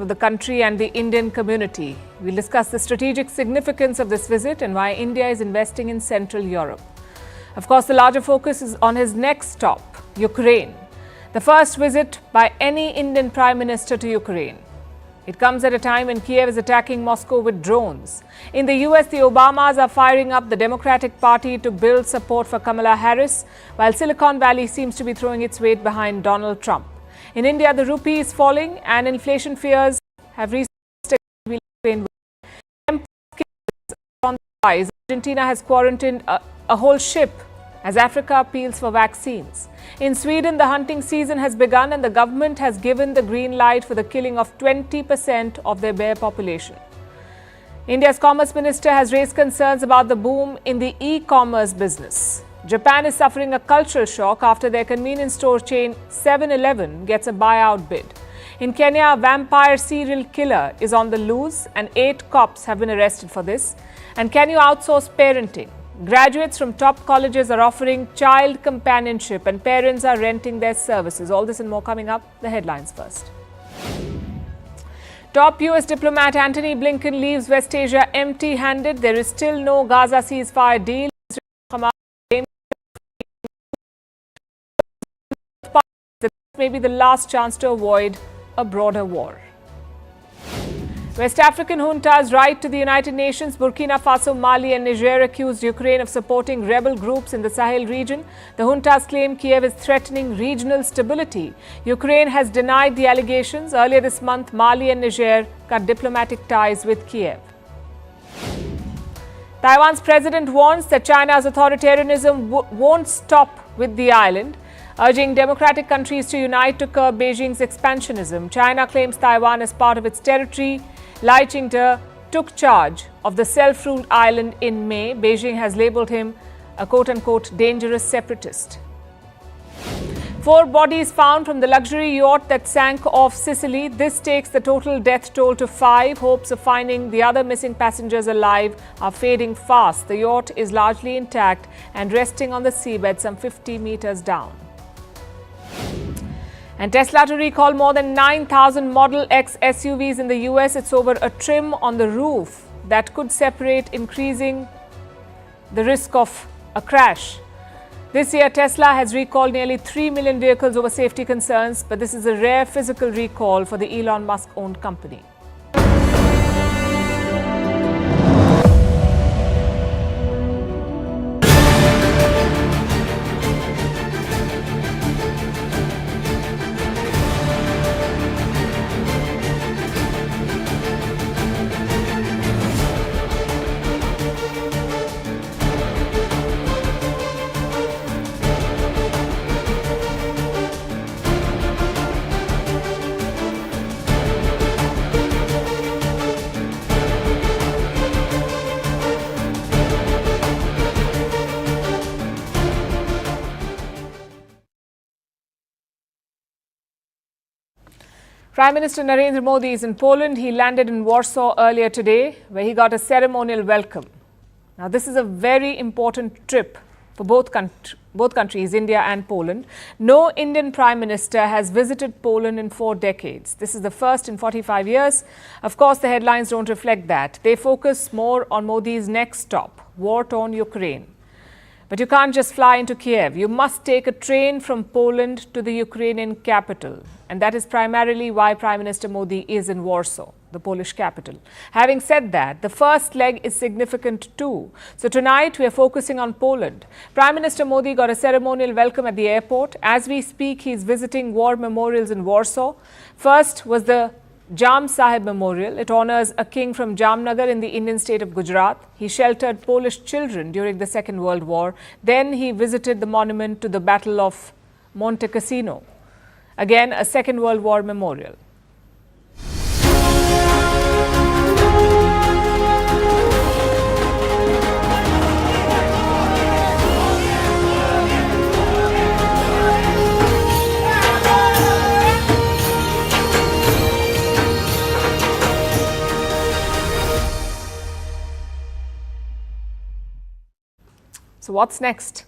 of the country and the Indian community. We'll discuss the strategic significance of this visit and why India is investing in Central Europe. Of course, the larger focus is on his next stop, Ukraine. The first visit by any Indian Prime Minister to Ukraine. It comes at a time when Kiev is attacking Moscow with drones. In the US, the Obamas are firing up the Democratic Party to build support for Kamala Harris, while Silicon Valley seems to be throwing its weight behind Donald Trump. In India, the rupee is falling and inflation fears have recently been Mpox on the rise. Argentina has quarantined a whole ship as Africa appeals for vaccines. In Sweden, the hunting season has begun and the government has given the green light for the killing of 20% of their bear population. India's Commerce Minister has raised concerns about the boom in the e-commerce business. Japan is suffering a cultural shock after their convenience store chain 7-Eleven gets a buyout bid. In Kenya, a vampire serial killer is on the loose and 8 cops have been arrested for this. And can you outsource parenting? Graduates from top colleges are offering child companionship and parents are renting their services. All this and more coming up. The headlines first. Top US diplomat Antony Blinken leaves West Asia empty-handed. There is still no Gaza ceasefire deal. May be the last chance to avoid a broader war. West African juntas write to the United Nations. Burkina Faso, Mali and Niger accused Ukraine of supporting rebel groups in the Sahel region. The juntas claim Kiev is threatening regional stability. Ukraine has denied the allegations. Earlier this month, Mali and Niger cut diplomatic ties with Kiev. Taiwan's president warns that China's authoritarianism won't stop with the island, urging democratic countries to unite to curb Beijing's expansionism. China claims Taiwan as part of its territory. Lai Ching-te took charge of the self-ruled island in May. Beijing has labelled him a quote-unquote dangerous separatist. 4 bodies found from the luxury yacht that sank off Sicily. This takes the total death toll to 5. Hopes of finding the other missing passengers alive are fading fast. The yacht is largely intact and resting on the seabed some 50 meters down. And Tesla to recall more than 9,000 Model X SUVs in the US. It's over a trim on the roof that could separate, increasing the risk of a crash. This year, Tesla has recalled nearly 3 million vehicles over safety concerns, but this is a rare physical recall for the Elon Musk-owned company. Prime Minister Narendra Modi is in Poland. He landed in Warsaw earlier today, where he got a ceremonial welcome. Now, this is a very important trip for both countries, India and Poland. No Indian Prime Minister has visited Poland in 4 decades. This is the first in 45 years. Of course, the headlines don't reflect that. They focus more on Modi's next stop, war-torn Ukraine. But you can't just fly into Kiev. You must take a train from Poland to the Ukrainian capital. And that is primarily why Prime Minister Modi is in Warsaw, the Polish capital. Having said that, the first leg is significant too. So tonight we are focusing on Poland. Prime Minister Modi got a ceremonial welcome at the airport. As we speak, he is visiting war memorials in Warsaw. First was the Jam Sahib Memorial. It honors a king from Jamnagar in the Indian state of Gujarat. He sheltered Polish children during the Second World War. Then he visited the monument to the Battle of Monte Cassino. Again, a Second World War memorial. So what's next?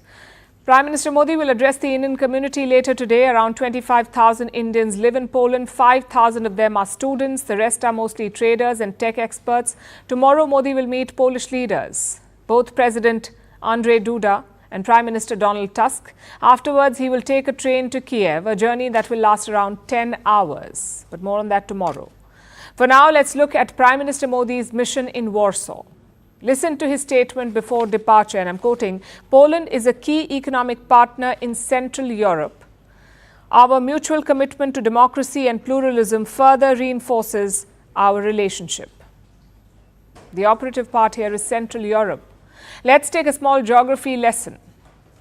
Prime Minister Modi will address the Indian community later today. Around 25,000 Indians live in Poland. 5,000 of them are students. The rest are mostly traders and tech experts. Tomorrow, Modi will meet Polish leaders, both President Andrea Duda and Prime Minister Donald Tusk. Afterwards, he will take a train to Kiev, a journey that will last around 10 hours. But more on that tomorrow. For now, let's look at Prime Minister Modi's mission in Warsaw. Listen to his statement before departure, and I'm quoting, "Poland is a key economic partner in Central Europe. Our mutual commitment to democracy and pluralism further reinforces our relationship." The operative part here is Central Europe. Let's take a small geography lesson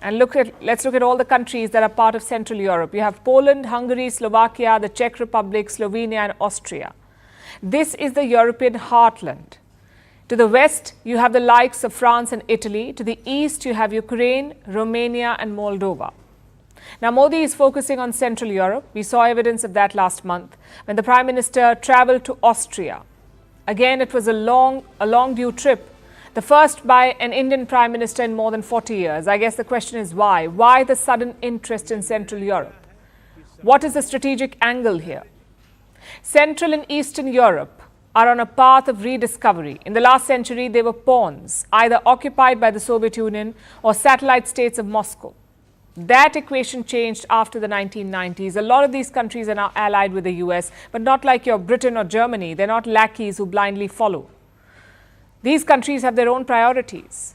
and let's look at all the countries that are part of Central Europe. You have Poland, Hungary, Slovakia, the Czech Republic, Slovenia, and Austria. This is the European heartland. To the west, you have the likes of France and Italy. To the east, you have Ukraine, Romania, and Moldova. Now, Modi is focusing on Central Europe. We saw evidence of that last month when the Prime Minister travelled to Austria. Again, it was a long due trip, the first by an Indian Prime Minister in more than 40 years. I guess the question is why? Why the sudden interest in Central Europe? What is the strategic angle here? Central and Eastern Europe are on a path of rediscovery. In the last century, they were pawns, either occupied by the Soviet Union or satellite states of Moscow. That equation changed after the 1990s. A lot of these countries are now allied with the US, but not like your Britain or Germany. They're not lackeys who blindly follow. These countries have their own priorities.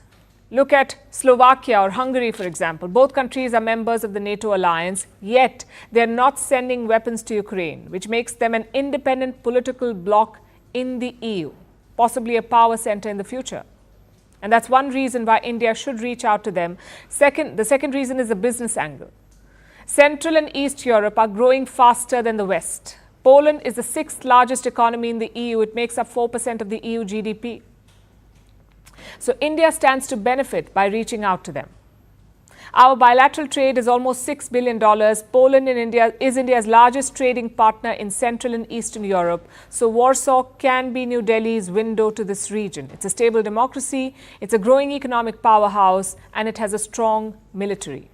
Look at Slovakia or Hungary, for example. Both countries are members of the NATO alliance, yet they're not sending weapons to Ukraine, which makes them an independent political bloc in the EU, possibly a power center in the future. And that's one reason why India should reach out to them. The second reason is the business angle. Central and East Europe are growing faster than the West. Poland is the sixth largest economy in the EU. It makes up 4% of the EU GDP. So India stands to benefit by reaching out to them. Our bilateral trade is almost $6 billion. Poland is India's largest trading partner in Central and Eastern Europe. So Warsaw can be New Delhi's window to this region. It's a stable democracy, it's a growing economic powerhouse, and it has a strong military.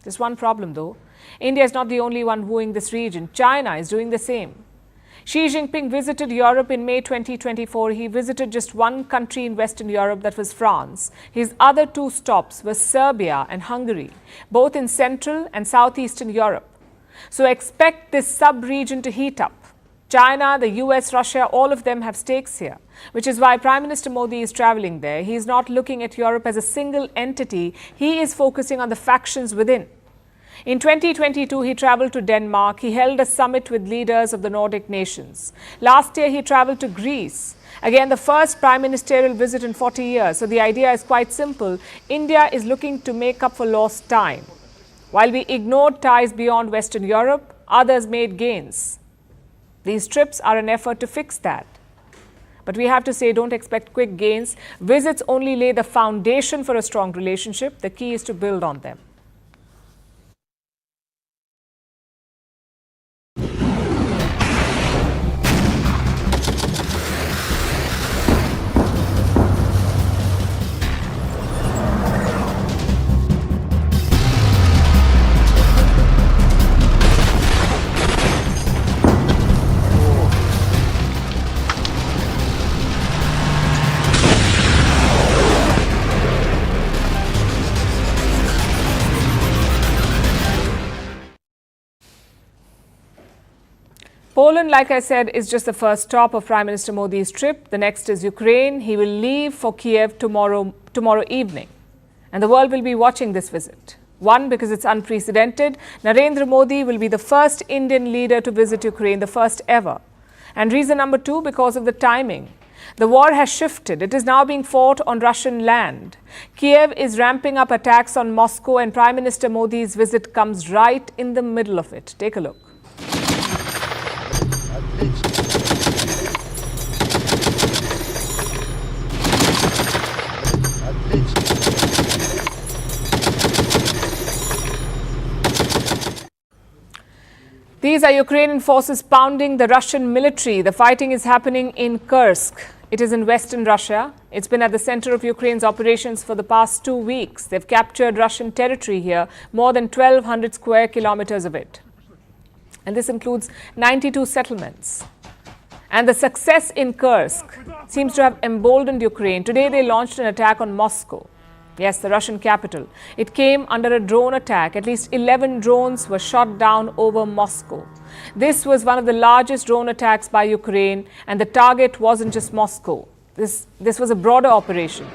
There's one problem though. India is not the only one wooing this region. China is doing the same. Xi Jinping visited Europe in May 2024. He visited just one country in Western Europe, that was France. His other two stops were Serbia and Hungary, both in Central and Southeastern Europe. So expect this sub-region to heat up. China, the US, Russia, all of them have stakes here, which is why Prime Minister Modi is travelling there. He is not looking at Europe as a single entity. He is focusing on the factions within. In 2022, he travelled to Denmark. He held a summit with leaders of the Nordic nations. Last year, he travelled to Greece. Again, the first prime ministerial visit in 40 years. So the idea is quite simple. India is looking to make up for lost time. While we ignored ties beyond Western Europe, others made gains. These trips are an effort to fix that. But we have to say, don't expect quick gains. Visits only lay the foundation for a strong relationship. The key is to build on them. Poland, like I said, is just the first stop of Prime Minister Modi's trip. The next is Ukraine. He will leave for Kiev tomorrow evening. And the world will be watching this visit. One, because it's unprecedented. Narendra Modi will be the first Indian leader to visit Ukraine, the first ever. And reason number two, because of the timing. The war has shifted. It is now being fought on Russian land. Kiev is ramping up attacks on Moscow, and Prime Minister Modi's visit comes right in the middle of it. Take a look. These are Ukrainian forces pounding the Russian military. The fighting is happening in Kursk. It is in western Russia. It's been at the center of Ukraine's operations for the past 2 weeks. They've captured Russian territory here, more than 1,200 square kilometers of it. And this includes 92 settlements. And the success in Kursk seems to have emboldened Ukraine. Today they launched an attack on Moscow. Yes, the Russian capital. It came under a drone attack. At least 11 drones were shot down over Moscow. This was one of the largest drone attacks by Ukraine, and the target wasn't just Moscow. This was a broader operation.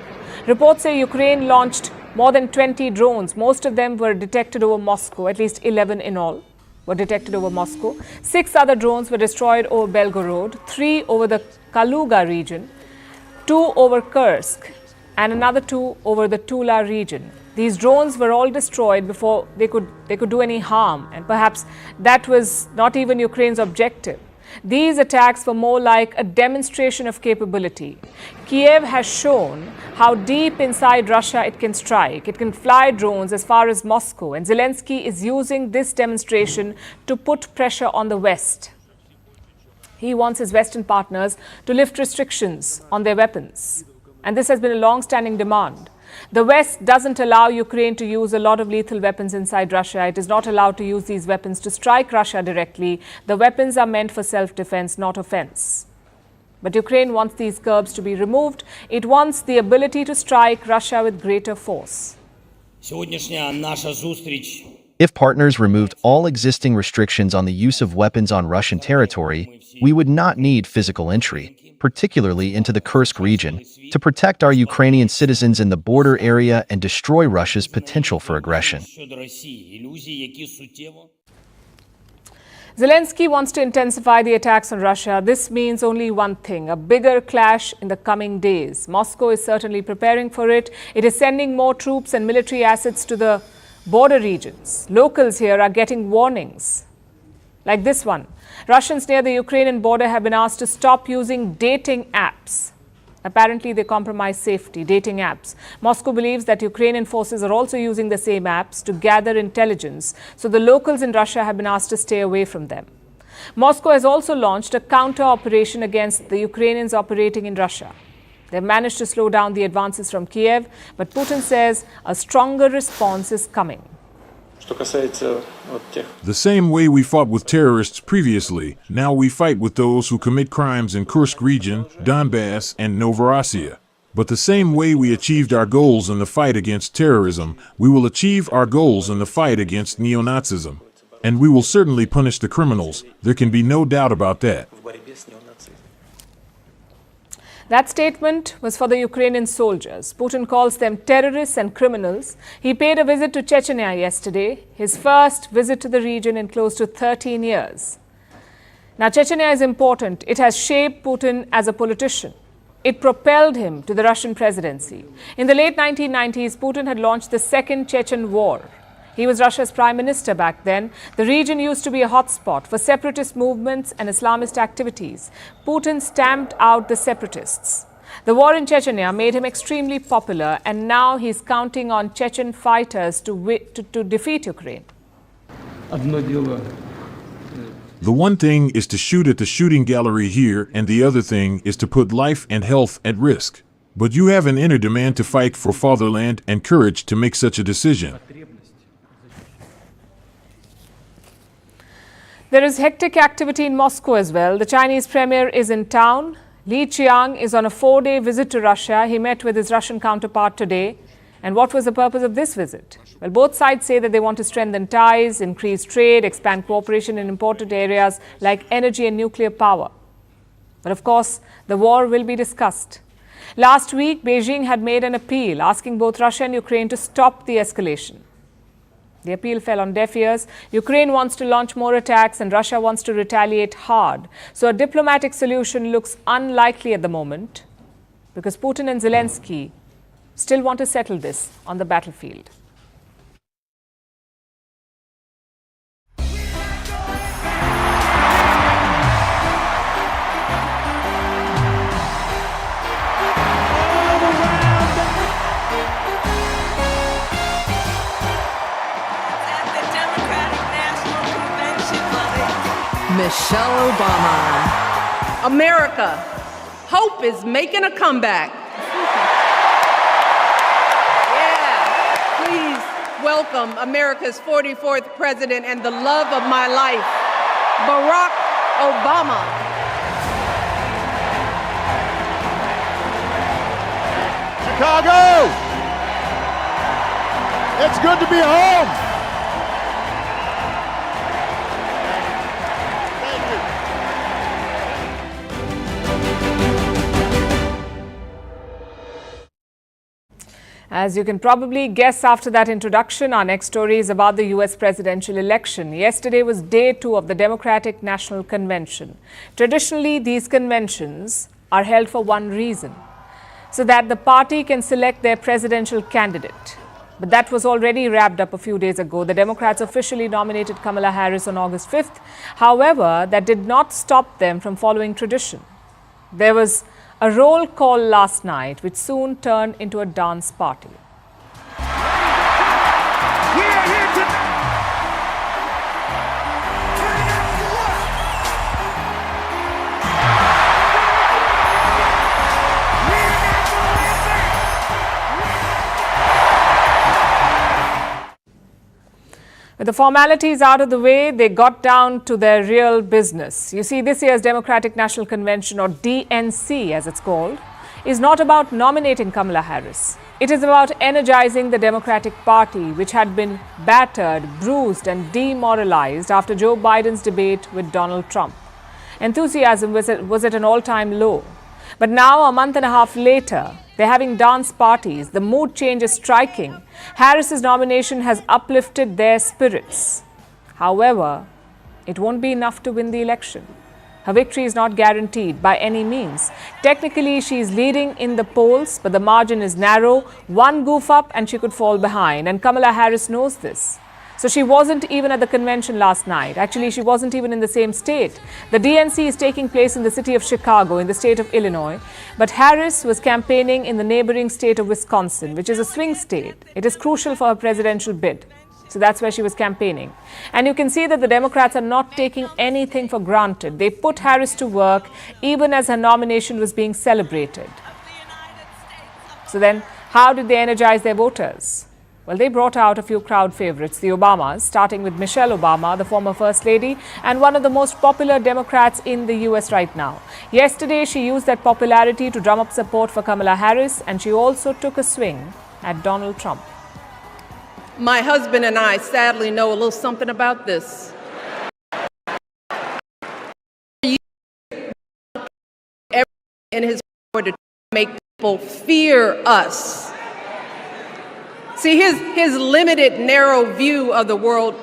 Reports say Ukraine launched more than 20 drones. Most of them were detected over Moscow, at least 11 in all were detected over Moscow. 6 other drones were destroyed over Belgorod, 3 over the Kaluga region, 2 over Kursk, and another 2 over the Tula region. These drones were all destroyed before they could do any harm, and perhaps that was not even Ukraine's objective. These attacks were more like a demonstration of capability. Kiev has shown how deep inside Russia it can strike. It can fly drones as far as Moscow, and Zelensky is using this demonstration to put pressure on the West. He wants his Western partners to lift restrictions on their weapons. And this has been a long-standing demand. The West doesn't allow Ukraine to use a lot of lethal weapons inside Russia. It is not allowed to use these weapons to strike Russia directly. The weapons are meant for self-defense, not offense. But Ukraine wants these curbs to be removed. It wants the ability to strike Russia with greater force. If partners removed all existing restrictions on the use of weapons on Russian territory, we would not need physical entry, particularly into the Kursk region, to protect our Ukrainian citizens in the border area and destroy Russia's potential for aggression. Zelensky wants to intensify the attacks on Russia. This means only one thing, a bigger clash in the coming days. Moscow is certainly preparing for it. It is sending more troops and military assets to the border regions. Locals here are getting warnings, like this one. Russians near the Ukrainian border have been asked to stop using dating apps. Apparently, they compromise safety, dating apps. Moscow believes that Ukrainian forces are also using the same apps to gather intelligence, so the locals in Russia have been asked to stay away from them. Moscow has also launched a counter-operation against the Ukrainians operating in Russia. They've managed to slow down the advances from Kiev, but Putin says a stronger response is coming. The same way we fought with terrorists previously, now we fight with those who commit crimes in Kursk region, Donbass, and Novorossiya. But the same way we achieved our goals in the fight against terrorism, we will achieve our goals in the fight against neo-Nazism. And we will certainly punish the criminals. There can be no doubt about that. That statement was for the Ukrainian soldiers. Putin calls them terrorists and criminals. He paid a visit to Chechnya yesterday, his first visit to the region in close to 13 years. Now, Chechnya is important. It has shaped Putin as a politician. It propelled him to the Russian presidency. In the late 1990s, Putin had launched the Second Chechen War. He was Russia's prime minister back then. The region used to be a hotspot for separatist movements and Islamist activities. Putin stamped out the separatists. The war in Chechnya made him extremely popular, and now he's counting on Chechen fighters to defeat Ukraine. The one thing is to shoot at the shooting gallery here, and the other thing is to put life and health at risk. But you have an inner demand to fight for fatherland and courage to make such a decision. There is hectic activity in Moscow as well. The Chinese premier is in town. Li Qiang is on a 4-day visit to Russia. He met with his Russian counterpart today. And what was the purpose of this visit? Well, both sides say that they want to strengthen ties, increase trade, expand cooperation in important areas like energy and nuclear power. But of course, the war will be discussed. Last week, Beijing had made an appeal asking both Russia and Ukraine to stop the escalation. The appeal fell on deaf ears. Ukraine wants to launch more attacks and Russia wants to retaliate hard. So a diplomatic solution looks unlikely at the moment because Putin and Zelensky still want to settle this on the battlefield. Michelle Obama. America, hope is making a comeback. Please welcome America's 44th president and the love of my life, Barack Obama. Chicago! It's good to be home. Thank you. As you can probably guess after that introduction, our next story is about the US presidential election. Yesterday was day 2 of the Democratic National Convention. Traditionally, these conventions are held for one reason, so that the party can select their presidential candidate. But that was already wrapped up a few days ago. The Democrats officially nominated Kamala Harris on August 5th. However, that did not stop them from following tradition. There was a roll call last night, which soon turned into a dance party. With the formalities out of the way, they got down to their real business. You see, this year's Democratic National Convention, or DNC as it's called, is not about nominating Kamala Harris. It is about energizing the Democratic Party, which had been battered, bruised and demoralized after Joe Biden's debate with Donald Trump. Enthusiasm was at an all-time low. But now, a month and a half later, they're having dance parties. The mood change is striking. Harris's nomination has uplifted their spirits. However, it won't be enough to win the election. Her victory is not guaranteed by any means. Technically, she is leading in the polls, but the margin is narrow. One goof up and she could fall behind. And Kamala Harris knows this. So she wasn't even at the convention last night. Actually, she wasn't even in the same state. The DNC is taking place in the city of Chicago, in the state of Illinois. But Harris was campaigning in the neighboring state of Wisconsin, which is a swing state. It is crucial for her presidential bid. So that's where she was campaigning. And you can see that the Democrats are not taking anything for granted. They put Harris to work even as her nomination was being celebrated. So then, how did they energize their voters? Well, they brought out a few crowd favorites, the Obamas, starting with Michelle Obama, the former First Lady, and one of the most popular Democrats in the US right now. Yesterday, she used that popularity to drum up support for Kamala Harris, and she also took a swing at Donald Trump. My husband and I sadly know a little something about this. In his power to make people fear us. See, his limited, narrow view of the world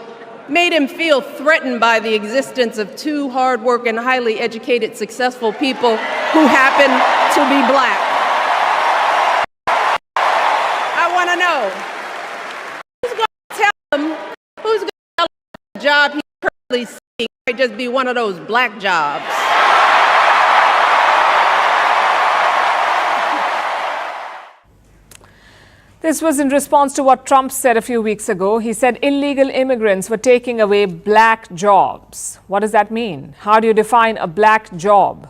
made him feel threatened by the existence of two hard-working, highly educated, successful people who happen to be black. I want to know, who's going to tell him the job he's currently seeking might just be one of those black jobs? This was in response to what Trump said a few weeks ago. He said illegal immigrants were taking away black jobs. What does that mean? How do you define a black job?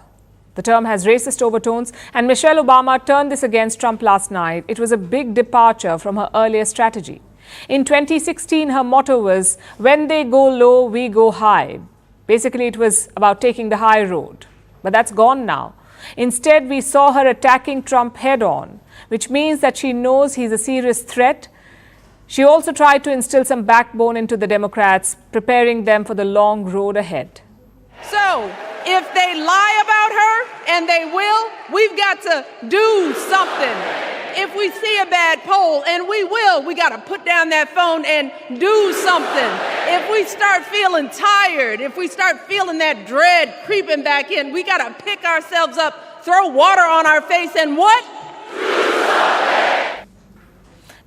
The term has racist overtones, and Michelle Obama turned this against Trump last night. It was a big departure from her earlier strategy. In 2016, her motto was, "When they go low, we go high." Basically, it was about taking the high road. But that's gone now. Instead, we saw her attacking Trump head-on, which means that she knows he's a serious threat. She also tried to instill some backbone into the Democrats, preparing them for the long road ahead. So, if they lie about her, and they will, we've got to do something. If we see a bad poll, and we will, we got to put down that phone and do something. If we start feeling tired, if we start feeling that dread creeping back in, we got to pick ourselves up, throw water on our face, and what?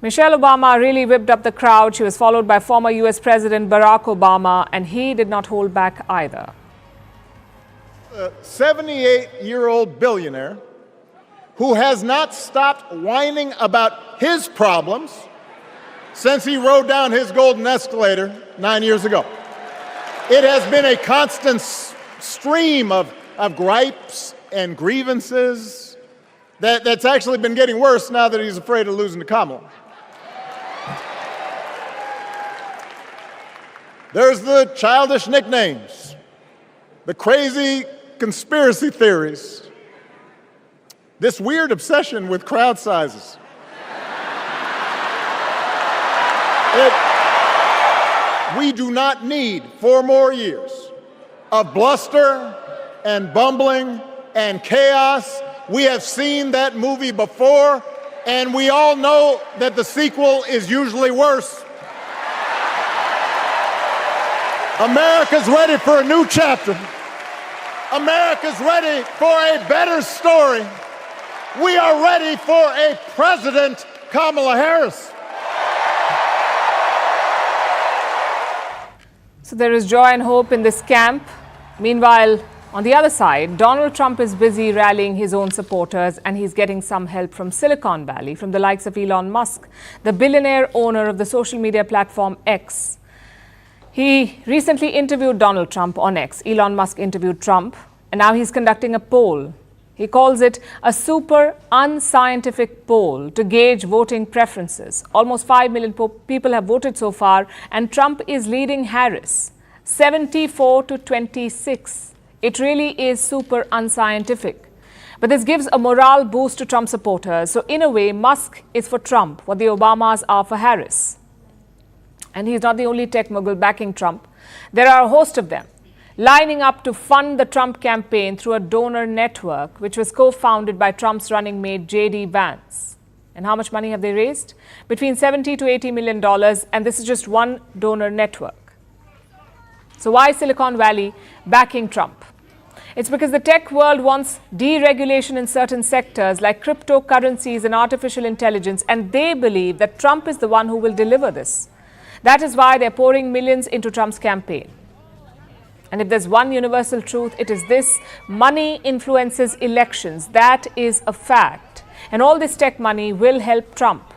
Michelle Obama really whipped up the crowd. She was followed by former US President Barack Obama, and he did not hold back either. A 78-year-old billionaire who has not stopped whining about his problems since he rode down his golden escalator 9 years ago. It has been a constant stream of gripes and grievances that's actually been getting worse now that he's afraid of losing to Kamala. There's the childish nicknames, the crazy conspiracy theories, this weird obsession with crowd sizes. We do not need 4 more years of bluster and bumbling and chaos. We have seen that movie before, and we all know that the sequel is usually worse. America's ready for a new chapter. America's ready for a better story. We are ready for a President Kamala Harris. So there is joy and hope in this camp. Meanwhile, on the other side, Donald Trump is busy rallying his own supporters, and he's getting some help from Silicon Valley, from the likes of Elon Musk, the billionaire owner of the social media platform X. He recently interviewed Donald Trump on X. Elon Musk interviewed Trump, and now he's conducting a poll. He calls it a super unscientific poll to gauge voting preferences. Almost 5 million people have voted so far, and Trump is leading Harris 74 to 26. It really is super unscientific. But this gives a morale boost to Trump supporters. So in a way, Musk is for Trump what the Obamas are for Harris. And he's not the only tech mogul backing Trump. There are a host of them lining up to fund the Trump campaign through a donor network, which was co-founded by Trump's running mate J.D. Vance. And how much money have they raised? Between $70 to $80 million, and this is just one donor network. So why Silicon Valley backing Trump? It's because the tech world wants deregulation in certain sectors like cryptocurrencies and artificial intelligence, and they believe that Trump is the one who will deliver this. That is why they're pouring millions into Trump's campaign. And if there's one universal truth, it is this: money influences elections. That is a fact. And all this tech money will help Trump,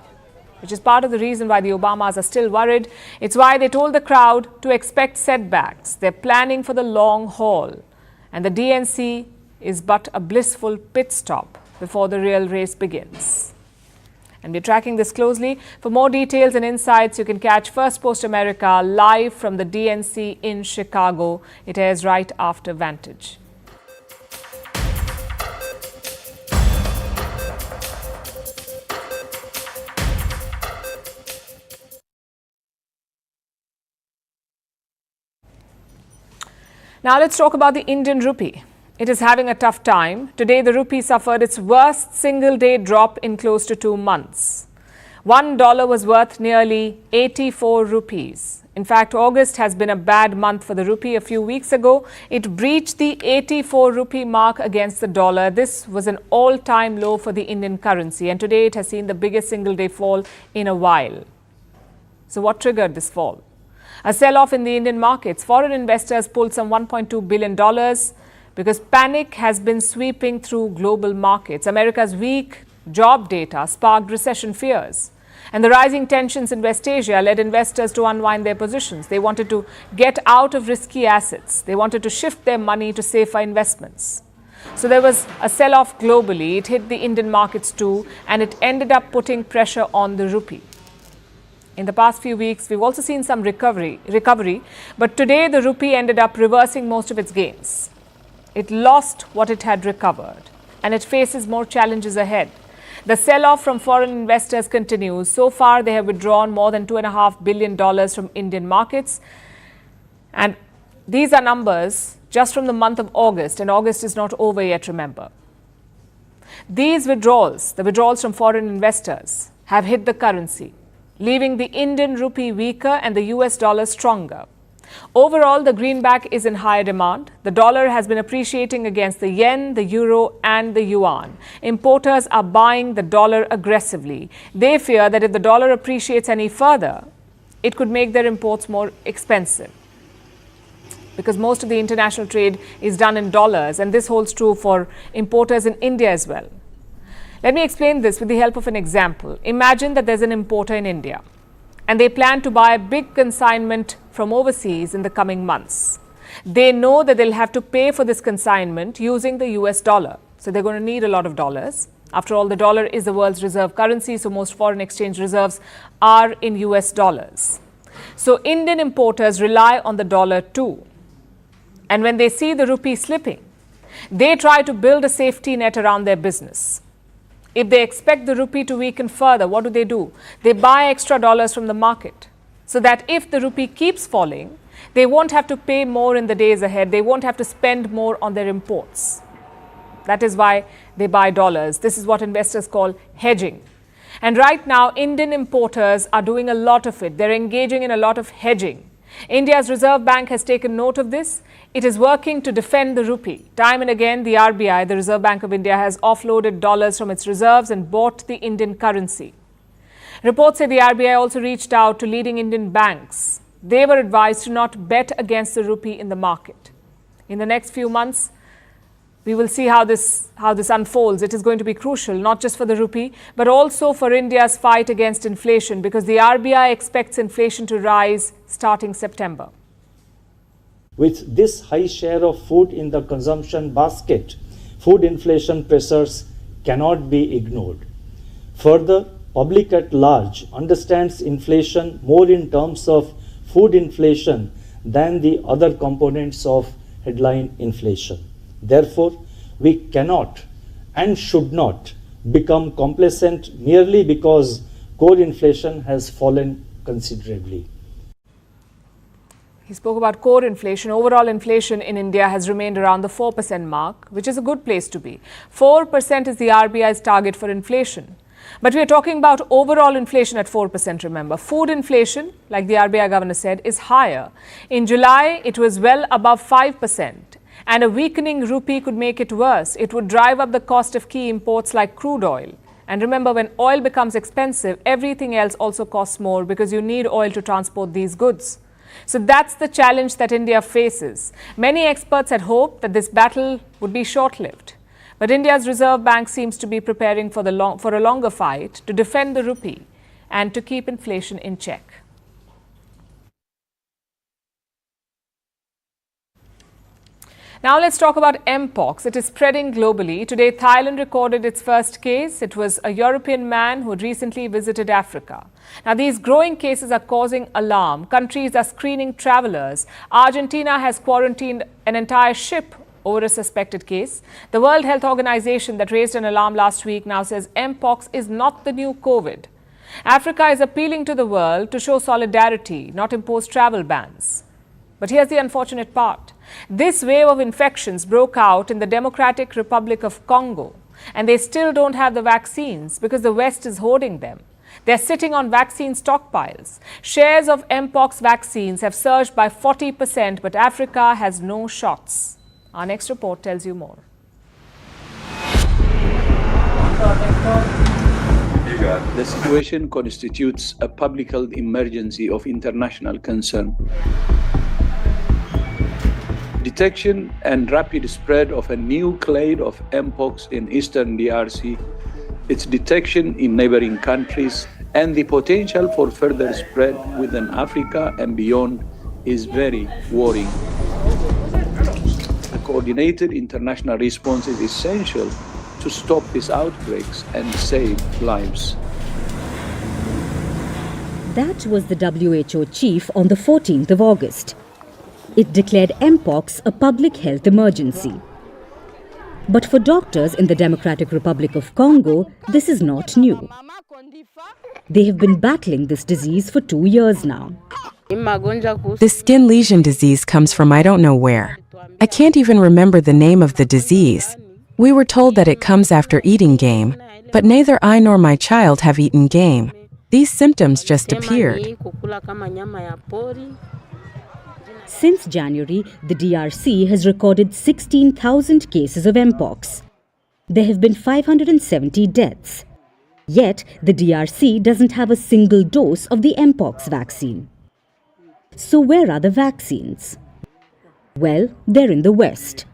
which is part of the reason why the Obamas are still worried. It's why they told the crowd to expect setbacks. They're planning for the long haul. And the DNC is but a blissful pit stop before the real race begins. And we're tracking this closely. For more details and insights, you can catch First Post America live from the DNC in Chicago. It airs right after Vantage. Now let's talk about the Indian rupee. It is having a tough time. Today, the rupee suffered its worst single-day drop in close to 2 months. $1 was worth nearly 84 rupees. In fact, August has been a bad month for the rupee. A few weeks ago, it breached the 84 rupee mark against the dollar. This was an all-time low for the Indian currency, and today it has seen the biggest single-day fall in a while. So what triggered this fall? A sell-off in the Indian markets. Foreign investors pulled some $1.2 billion. Because panic has been sweeping through global markets. America's weak job data sparked recession fears. And the rising tensions in West Asia led investors to unwind their positions. They wanted to get out of risky assets. They wanted to shift their money to safer investments. So there was a sell-off globally. It hit the Indian markets too, and it ended up putting pressure on the rupee. In the past few weeks, we've also seen some recovery, but today the rupee ended up reversing most of its gains. It lost what it had recovered, and it faces more challenges ahead. The sell-off from foreign investors continues. So far, they have withdrawn more than $2.5 billion from Indian markets. And these are numbers just from the month of August, and August is not over yet, remember. These withdrawals, the withdrawals from foreign investors, have hit the currency, leaving the Indian rupee weaker and the US dollar stronger. Overall, the greenback is in higher demand. The dollar has been appreciating against the yen, the euro, and the yuan. Importers are buying the dollar aggressively. They fear that if the dollar appreciates any further, it could make their imports more expensive. Because most of the international trade is done in dollars, and this holds true for importers in India as well. Let me explain this with the help of an example. Imagine that there's an importer in India, and they plan to buy a big consignment from overseas in the coming months. They know that they'll have to pay for this consignment using the US dollar. So they're going to need a lot of dollars. After all, the dollar is the world's reserve currency, so most foreign exchange reserves are in US dollars. So Indian importers rely on the dollar too. And when they see the rupee slipping, they try to build a safety net around their business. If they expect the rupee to weaken further, what do? They buy extra dollars from the market so that if the rupee keeps falling, they won't have to pay more in the days ahead. They won't have to spend more on their imports. That is why they buy dollars. This is what investors call hedging. And right now, Indian importers are doing a lot of it. They're engaging in a lot of hedging. India's Reserve Bank has taken note of this. It is working to defend the rupee. Time and again, the RBI, the Reserve Bank of India, has offloaded dollars from its reserves and bought the Indian currency. Reports say the RBI also reached out to leading Indian banks. They were advised to not bet against the rupee in the market. In the next few months, we will see how this unfolds. It is going to be crucial, not just for the rupee, but also for India's fight against inflation, because the RBI expects inflation to rise starting September. With this high share of food in the consumption basket, food inflation pressures cannot be ignored. Further, public at large understands inflation more in terms of food inflation than the other components of headline inflation. Therefore, we cannot and should not become complacent merely because core inflation has fallen considerably. He spoke about core inflation. Overall inflation in India has remained around the 4% mark, which is a good place to be. 4% is the RBI's target for inflation. But we are talking about overall inflation at 4%, remember. Food inflation, like the RBI governor said, is higher. In July, it was well above 5%. And a weakening rupee could make it worse. It would drive up the cost of key imports like crude oil. And remember, when oil becomes expensive, everything else also costs more because you need oil to transport these goods. So that's the challenge that India faces. Many experts had hoped that this battle would be short-lived. But India's Reserve Bank seems to be preparing for a longer fight to defend the rupee and to keep inflation in check. Now let's talk about Mpox. It is spreading globally. Today, Thailand recorded its first case. It was a European man who had recently visited Africa. Now, these growing cases are causing alarm. Countries are screening travelers. Argentina has quarantined an entire ship over a suspected case. The World Health Organization that raised an alarm last week now says Mpox is not the new COVID. Africa is appealing to the world to show solidarity, not impose travel bans. But here's the unfortunate part. This wave of infections broke out in the Democratic Republic of Congo, and they still don't have the vaccines because the West is hoarding them. They're sitting on vaccine stockpiles. Shares of Mpox vaccines have surged by 40%, but Africa has no shots. Our next report tells you more. The situation constitutes a public health emergency of international concern. Detection and rapid spread of a new clade of Mpox in eastern DRC, its detection in neighboring countries, and the potential for further spread within Africa and beyond is very worrying. A coordinated international response is essential to stop these outbreaks and save lives. That was the WHO chief on the 14th of August. It declared Mpox a public health emergency. But for doctors in the Democratic Republic of Congo, this is not new. They have been battling this disease for 2 years now. The skin lesion disease comes from I don't know where. I can't even remember the name of the disease. We were told that it comes after eating game, but neither I nor my child have eaten game. These symptoms just appeared. Since January, the DRC has recorded 16,000 cases of Mpox. There have been 570 deaths. Yet, the DRC doesn't have a single dose of the Mpox vaccine. So where are the vaccines? Well, they're in the West.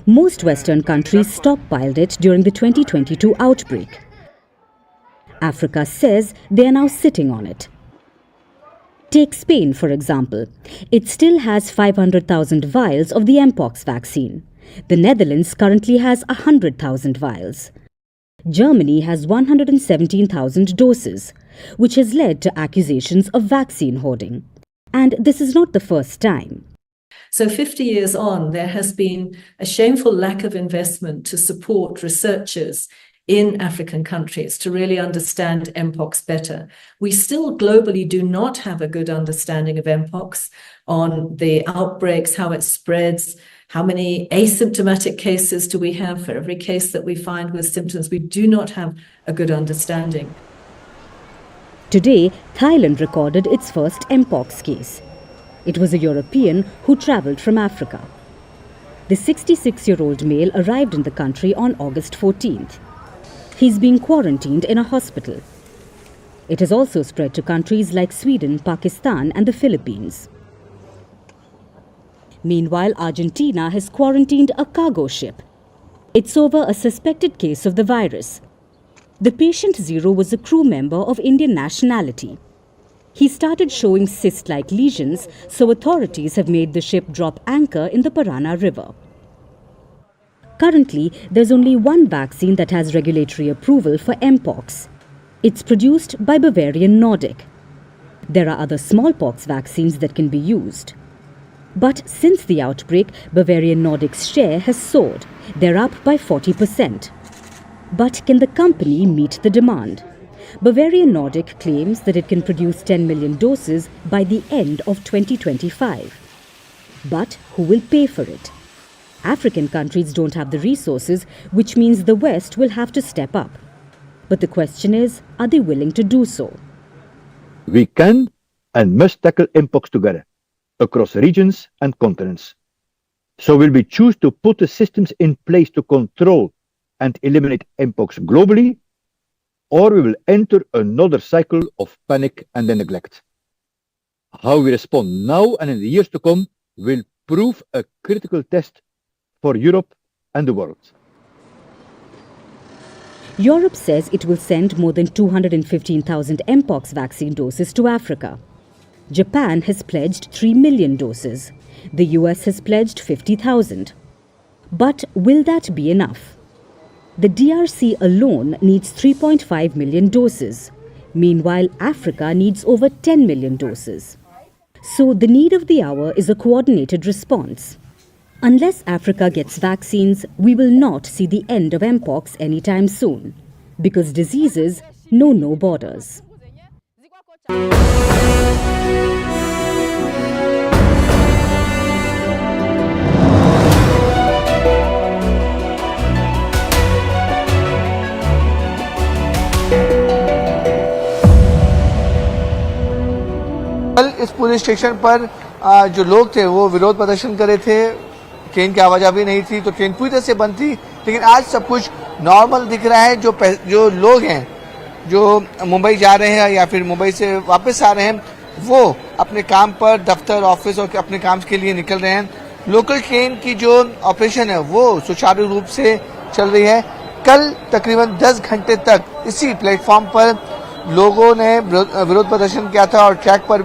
Most Western countries stockpiled it during the 2022 outbreak. Africa says they are now sitting on it. Take Spain, for example. It still has 500,000 vials of the Mpox vaccine. The Netherlands currently has 100,000 vials. Germany has 117,000 doses, which has led to accusations of vaccine hoarding. And this is not the first time. So 50 years on, there has been a shameful lack of investment to support researchers in African countries to really understand Mpox better. We still globally do not have a good understanding of Mpox, on the outbreaks, how it spreads, how many asymptomatic cases do we have for every case that we find with symptoms. We do not have a good understanding. Today, Thailand recorded its first Mpox case. It was a European who travelled from Africa. The 66-year-old male arrived in the country on August 14th. He's being quarantined in a hospital. It has also spread to countries like Sweden, Pakistan and the Philippines. Meanwhile, Argentina has quarantined a cargo ship. It's over a suspected case of the virus. The patient zero was a crew member of Indian nationality. He started showing cyst-like lesions, so authorities have made the ship drop anchor in the Parana River. Currently, there's only one vaccine that has regulatory approval for Mpox. It's produced by Bavarian Nordic. There are other smallpox vaccines that can be used. But since the outbreak, Bavarian Nordic's share has soared. They're up by 40%. But can the company meet the demand? Bavarian Nordic claims that it can produce 10 million doses by the end of 2025. But who will pay for it? African countries don't have the resources, which means the West will have to step up. But the question is, are they willing to do so? We can and must tackle Mpox together, across regions and continents. So will we choose to put the systems in place to control and eliminate Mpox globally, or we will enter another cycle of panic and neglect? How we respond now and in the years to come will prove a critical test for Europe and the world. Europe says it will send more than 215,000 Mpox vaccine doses to Africa. Japan has pledged 3 million doses. The US has pledged 50,000. But will that be enough? The DRC alone needs 3.5 million doses. Meanwhile, Africa needs over 10 million doses. So the need of the hour is a coordinated response. Unless Africa gets vaccines, we will not see the end of Mpox anytime soon. Because diseases know no borders. कल इस police station पर जो लोग थे वो विरोध प्रदर्शन कर रहे थे। ट्रेन की आवाजाही नहीं थी तो ट्रेन पूरी तरह से बंद थी, लेकिन आज सब कुछ नॉर्मल दिख रहा है। जो लोग हैं जो मुंबई जा रहे हैं या फिर मुंबई से वापस आ रहे हैं, वो अपने काम पर, दफ्तर, ऑफिस और अपने काम के लिए निकल रहे हैं। लोकल ट्रेन की जो ऑपरेशन है वो सुचारू रूप से चल रही है। कल तकरीबन 10 घंटे तक इसी प्लेटफॉर्म पर लोगों ने विरोध प्रदर्शन किया था और ट्रैक पर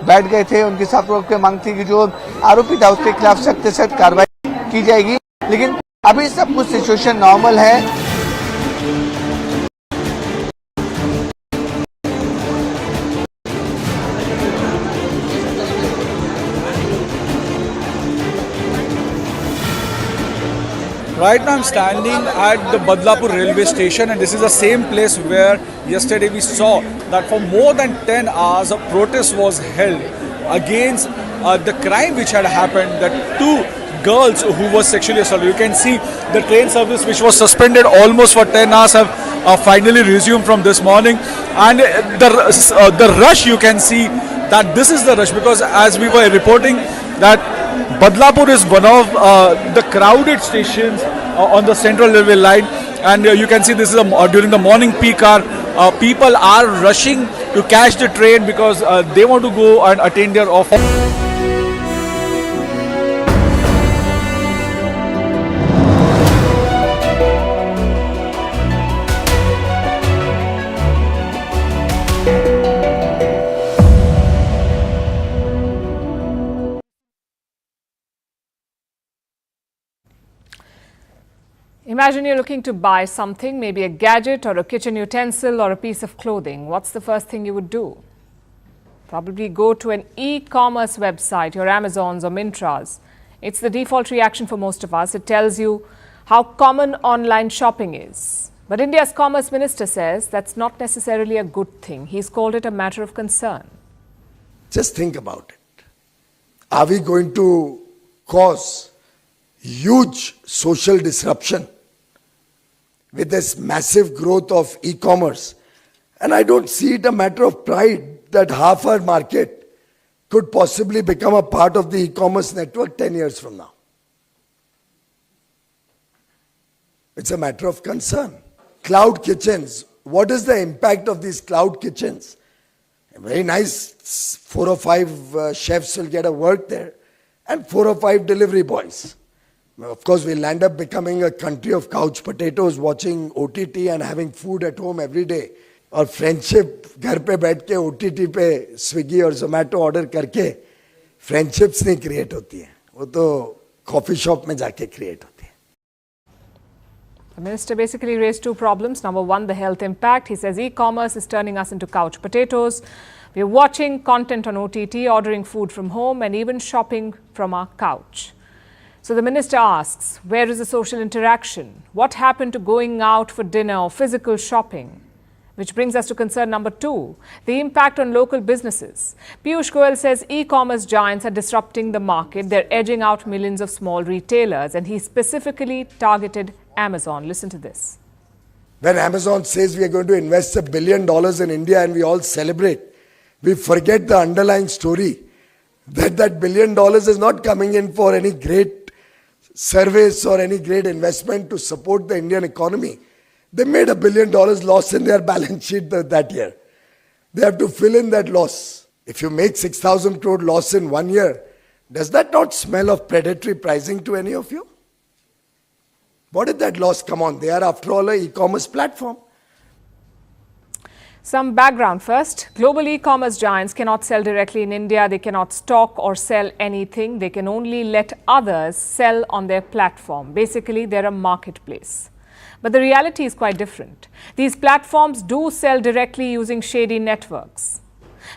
बैठ गए थे। उनकी साफ तौर पर मांग थी कि जो आरोपी था उसके खिलाफ सख्त से सख्त कार्रवाई की जाएगी। लेकिन अभी सब कुछ सिचुएशन नॉर्मल है। Right now I'm standing at the Badlapur railway station, and this is the same place where yesterday we saw that for more than 10 hours a protest was held against the crime which had happened, that 2 girls who were sexually assaulted. You can see the train service which was suspended almost for 10 hours have finally resumed from this morning, and the rush, you can see that this is the rush, because as we were reporting that Badlapur is one of the crowded stations on the central railway line, and you can see this is during the morning peak hour. People are rushing to catch the train because they want to go and attend their office. Imagine you're looking to buy something, maybe a gadget or a kitchen utensil or a piece of clothing. What's the first thing you would do? Probably go to an e-commerce website, your Amazons or Mintras. It's the default reaction for most of us. It tells you how common online shopping is. But India's Commerce Minister says that's not necessarily a good thing. He's called it a matter of concern. Just think about it. Are we going to cause huge social disruption with this massive growth of e-commerce? And I don't see it a matter of pride that half our market could possibly become a part of the e-commerce network 10 years from now. It's a matter of concern. Cloud kitchens, what is the impact of these cloud kitchens? Very nice, 4 or 5 chefs will get a work there and 4 or 5 delivery boys. Of course, we'll end up becoming a country of couch potatoes, watching OTT and having food at home every day. और friendship घर पे बैठ के OTT पे Swiggy और Zomato order करके friendships नहीं create होती है, वो तो कॉफी शॉप में जाके क्रिएट होती है. The minister basically raised 2 problems. Number 1, the health impact. He says e-commerce is turning us into couch potatoes. We are watching content on OTT, ordering food from home and even shopping from our couch. So the minister asks, where is the social interaction? What happened to going out for dinner or physical shopping? Which brings us to concern number 2, the impact on local businesses. Piyush Goyal says e-commerce giants are disrupting the market. They're edging out millions of small retailers, and he specifically targeted Amazon. Listen to this. When Amazon says we are going to invest $1 billion in India and we all celebrate, we forget the underlying story that $1 billion is not coming in for any great service or any great investment to support the Indian economy. They made $1 billion loss in their balance sheet that year. They have to fill in that loss. If you make 6,000 crore loss in 1 year, does that not smell of predatory pricing to any of you? What did that loss come on? They are after all an e-commerce platform. Some background first. Global e-commerce giants cannot sell directly in India. They cannot stock or sell anything. They can only let others sell on their platform. Basically, they're a marketplace. But the reality is quite different. These platforms do sell directly using shady networks.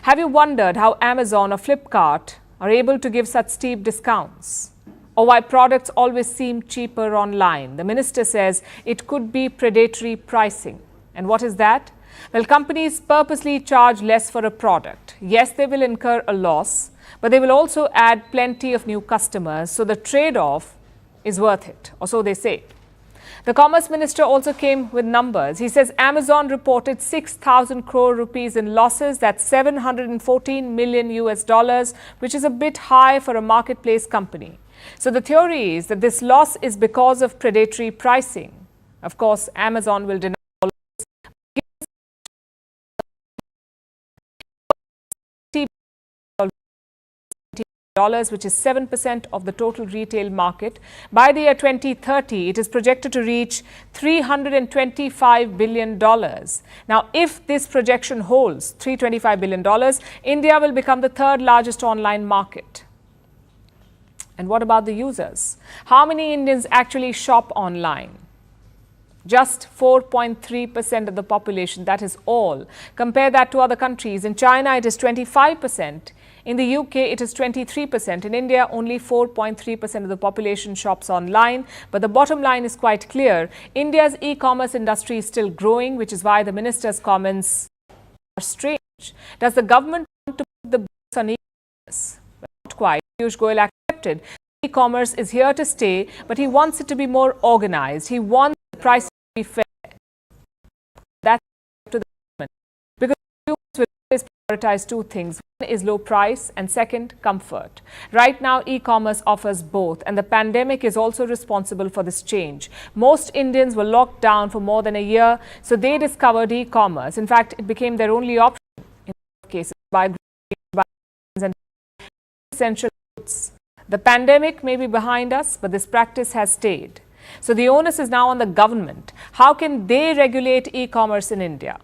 Have you wondered how Amazon or Flipkart are able to give such steep discounts? Or why products always seem cheaper online? The minister says it could be predatory pricing. And what is that? Well, companies purposely charge less for a product. Yes, they will incur a loss, but they will also add plenty of new customers. So the trade-off is worth it, or so they say. The Commerce Minister also came with numbers. He says Amazon reported 6,000 crore rupees in losses. That's $714 million US, which is a bit high for a marketplace company. So the theory is that this loss is because of predatory pricing. Of course, Amazon will deny all this. Which is 7% of the total retail market. By the year 2030, it is projected to reach $325 billion. Now, if this projection holds, $325 billion, India will become the 3rd largest online market. And what about the users? How many Indians actually shop online? Just 4.3% of the population, that is all. Compare that to other countries. In China, it is 25%. In the UK, it is 23%. In India, only 4.3% of the population shops online. But the bottom line is quite clear. India's e-commerce industry is still growing, which is why the minister's comments are strange. Does the government want to put the brakes on e-commerce? Well, not quite. Piyush Goyal accepted. E-commerce is here to stay, but he wants it to be more organized. He wants the price to be fair. That's up to the government. Because consumers will always prioritize 2 things. One is low price and second, comfort. Right now, e-commerce offers both, and the pandemic is also responsible for this change. Most Indians were locked down for more than a year, so they discovered e-commerce. In fact, it became their only option in most cases by and essential goods. The pandemic may be behind us, but this practice has stayed. So the onus is now on the government. How can they regulate e-commerce in India?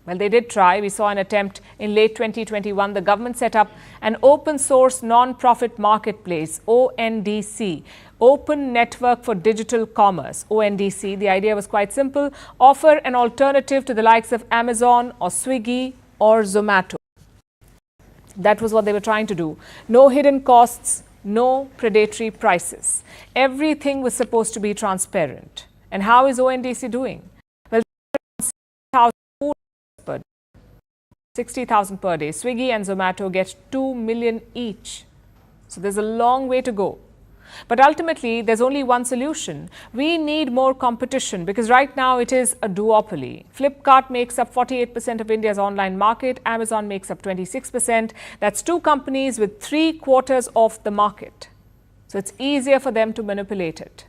Well, they did try. We saw an attempt in late 2021. The government set up an open source non-profit marketplace, ONDC, Open Network for Digital Commerce, ONDC. The idea was quite simple: offer an alternative to the likes of Amazon or Swiggy or Zomato. That was what they were trying to do. No hidden costs, no predatory prices. Everything was supposed to be transparent. And how is ONDC doing? Well, 60,000 per day. Swiggy and Zomato get 2 million each. So there's a long way to go. But ultimately, there's only one solution. We need more competition because right now it is a duopoly. Flipkart makes up 48% of India's online market. Amazon makes up 26%. That's two companies with 3/4 of the market. So it's easier for them to manipulate it.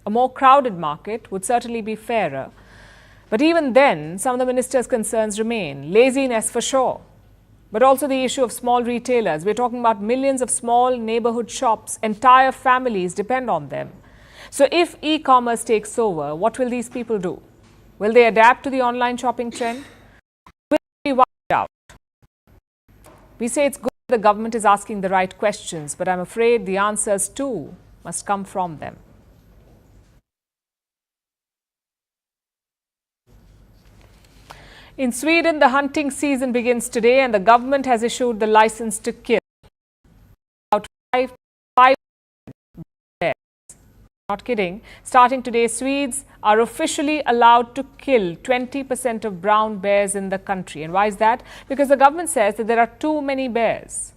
A more crowded market would certainly be fairer. But even then, some of the minister's concerns remain. Laziness for sure. But also the issue of small retailers. We're talking about millions of small neighborhood shops. Entire families depend on them. So if e-commerce takes over, what will these people do? Will they adapt to the online shopping trend? Will they be wiped out? We say it's good the government is asking the right questions, but I'm afraid the answers too must come from them. In Sweden, the hunting season begins today and the government has issued the license to kill about 5 bears. Not kidding. Starting today, Swedes are officially allowed to kill 20% of brown bears in the country. And why is that? Because the government says that there are too many bears.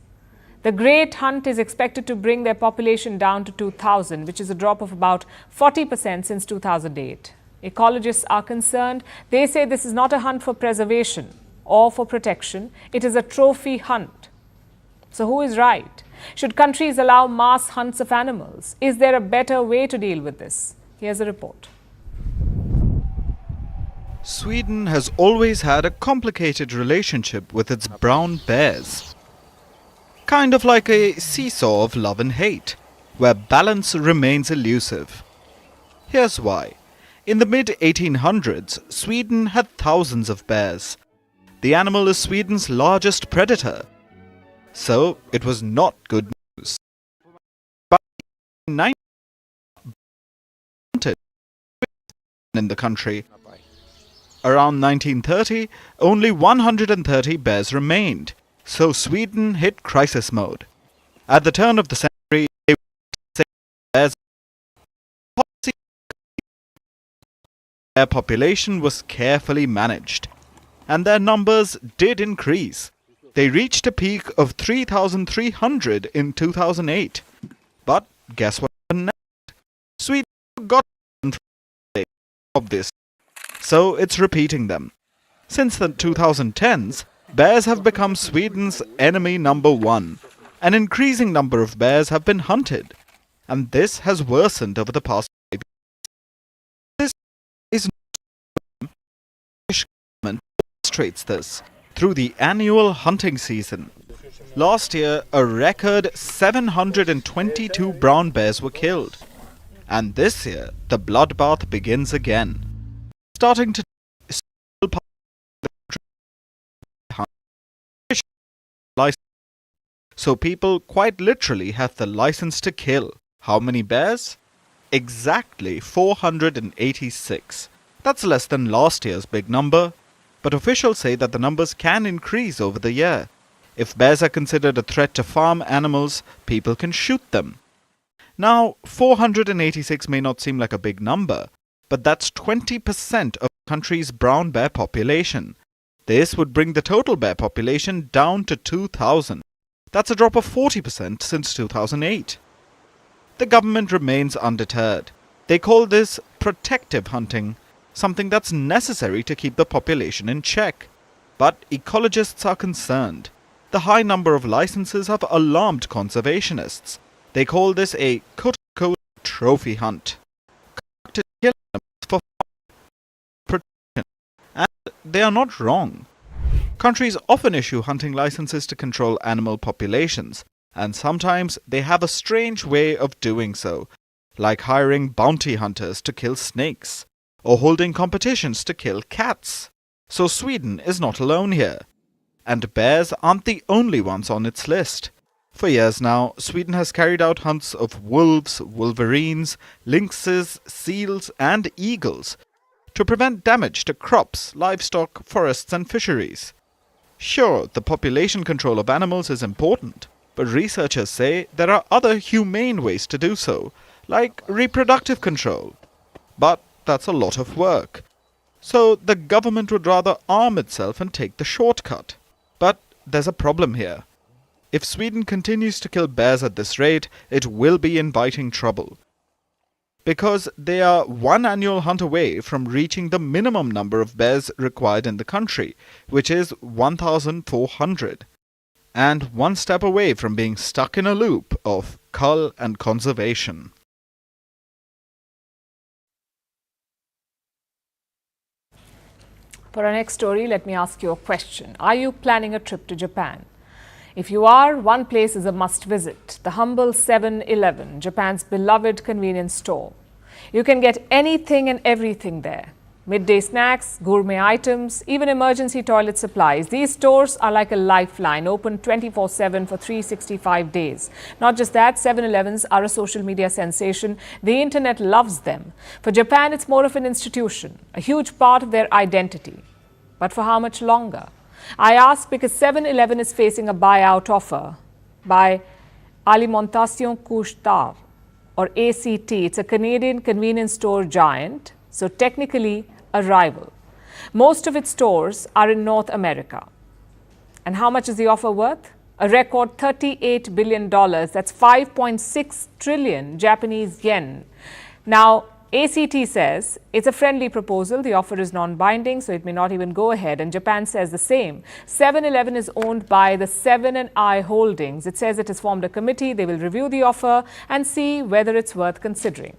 The great hunt is expected to bring their population down to 2,000, which is a drop of about 40% since 2008. Ecologists are concerned. They say this is not a hunt for preservation or for protection. It is a trophy hunt. So who is right? Should countries allow mass hunts of animals? Is there a better way to deal with this? Here's a report. Sweden has always had a complicated relationship with its brown bears. Kind of like a seesaw of love and hate, where balance remains elusive. Here's why. In the mid-1800s, Sweden had thousands of bears. The animal is Sweden's largest predator. So, it was not good news. But in the country. Around 1930, only 130 bears remained. So Sweden hit crisis mode. At the turn of the century, bears their population was carefully managed, and their numbers did increase. They reached a peak of 3,300 in 2008. But guess what happened next? Sweden got of this, so it's repeating them. Since the 2010s, bears have become Sweden's enemy number one. An increasing number of bears have been hunted, and this has worsened over the past 5 years. This is government illustrates this through the annual hunting season. Last year, a record 722 brown bears were killed. And this year, the bloodbath begins again. Starting to so people quite literally have the license to kill. How many bears? Exactly 486. That's less than last year's big number. But officials say that the numbers can increase over the year. If bears are considered a threat to farm animals, people can shoot them. Now, 486 may not seem like a big number, but that's 20% of the country's brown bear population. This would bring the total bear population down to 2,000. That's a drop of 40% since 2008. The government remains undeterred. They call this protective hunting, something that's necessary to keep the population in check. But ecologists are concerned. The high number of licenses have alarmed conservationists. They call this a quote-unquote trophy hunt. To kill animals for protection. And they are not wrong. Countries often issue hunting licenses to control animal populations, and sometimes they have a strange way of doing so, like hiring bounty hunters to kill snakes, or holding competitions to kill cats. So Sweden is not alone here. And bears aren't the only ones on its list. For years now, Sweden has carried out hunts of wolves, wolverines, lynxes, seals and eagles to prevent damage to crops, livestock, forests and fisheries. Sure, the population control of animals is important, but researchers say there are other humane ways to do so, like reproductive control. But that's a lot of work. So the government would rather arm itself and take the shortcut. But there's a problem here. If Sweden continues to kill bears at this rate, it will be inviting trouble. Because they are one annual hunt away from reaching the minimum number of bears required in the country, which is 1,400. And one step away from being stuck in a loop of cull and conservation. For our next story, let me ask you a question. Are you planning a trip to Japan? If you are, one place is a must visit, the humble 7-Eleven, Japan's beloved convenience store. You can get anything and everything there. Midday snacks, gourmet items, even emergency toilet supplies. These stores are like a lifeline, open 24/7 for 365 days. Not just that, 7-Elevens are a social media sensation. The internet loves them. For Japan, it's more of an institution, a huge part of their identity. But for how much longer? I ask because 7-Eleven is facing a buyout offer by Alimentation Couche-Tard, or ACT. It's a Canadian convenience store giant, so technically a rival. Most of its stores are in North America. And how much is the offer worth? A record $38 billion. That's 5.6 trillion Japanese yen. Now, ACT says it's a friendly proposal. The offer is non-binding, so it may not even go ahead. And Japan says the same. 7-Eleven is owned by the 7&I Holdings. It says it has formed a committee. They will review the offer and see whether it's worth considering.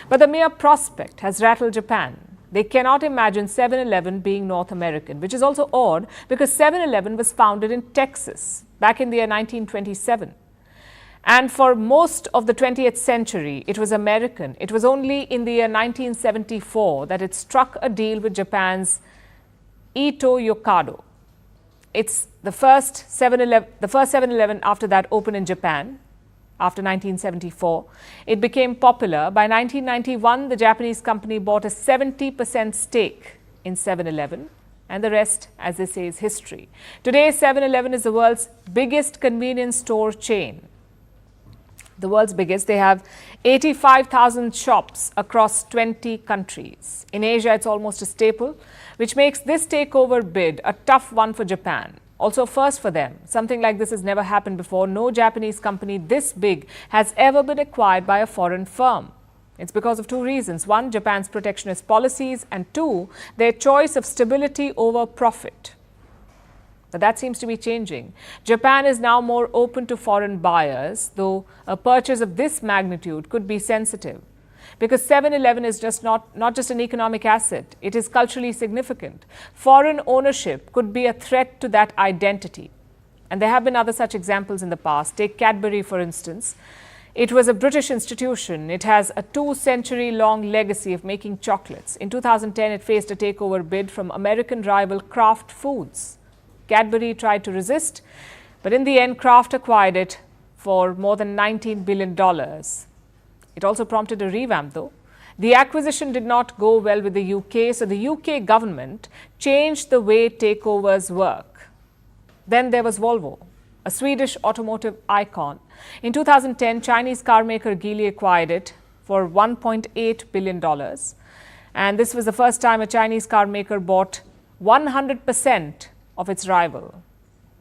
But the mere prospect has rattled Japan. They cannot imagine 7-Eleven being North American, which is also odd because 7-Eleven was founded in Texas back in the year 1927. And for most of the 20th century, it was American. It was only in the year 1974 that it struck a deal with Japan's Ito Yokado. It's the first 7-Eleven after that opened in Japan. After 1974, it became popular. By 1991, the Japanese company bought a 70% stake in 7-Eleven, and the rest, as they say, is history. Today, 7-Eleven is the world's biggest convenience store chain. The world's biggest. They have 85,000 shops across 20 countries. In Asia, it's almost a staple, which makes this takeover bid a tough one for Japan. Also first for them. Something like this has never happened before. No Japanese company this big has ever been acquired by a foreign firm. It's because of two reasons. One, Japan's protectionist policies, and two, their choice of stability over profit. But that seems to be changing. Japan is now more open to foreign buyers, though a purchase of this magnitude could be sensitive. Because 7-Eleven is just not just an economic asset, it is culturally significant. Foreign ownership could be a threat to that identity. And there have been other such examples in the past. Take Cadbury, for instance. It was a British institution. It has a 2-century-long legacy of making chocolates. In 2010, it faced a takeover bid from American rival Kraft Foods. Cadbury tried to resist, but in the end, Kraft acquired it for more than $19 billion. It also prompted a revamp, though. The acquisition did not go well with the UK, so the UK government changed the way takeovers work. Then there was Volvo, a Swedish automotive icon. In 2010, Chinese car maker Geely acquired it for $1.8 billion. And this was the first time a Chinese car maker bought 100% of its rival.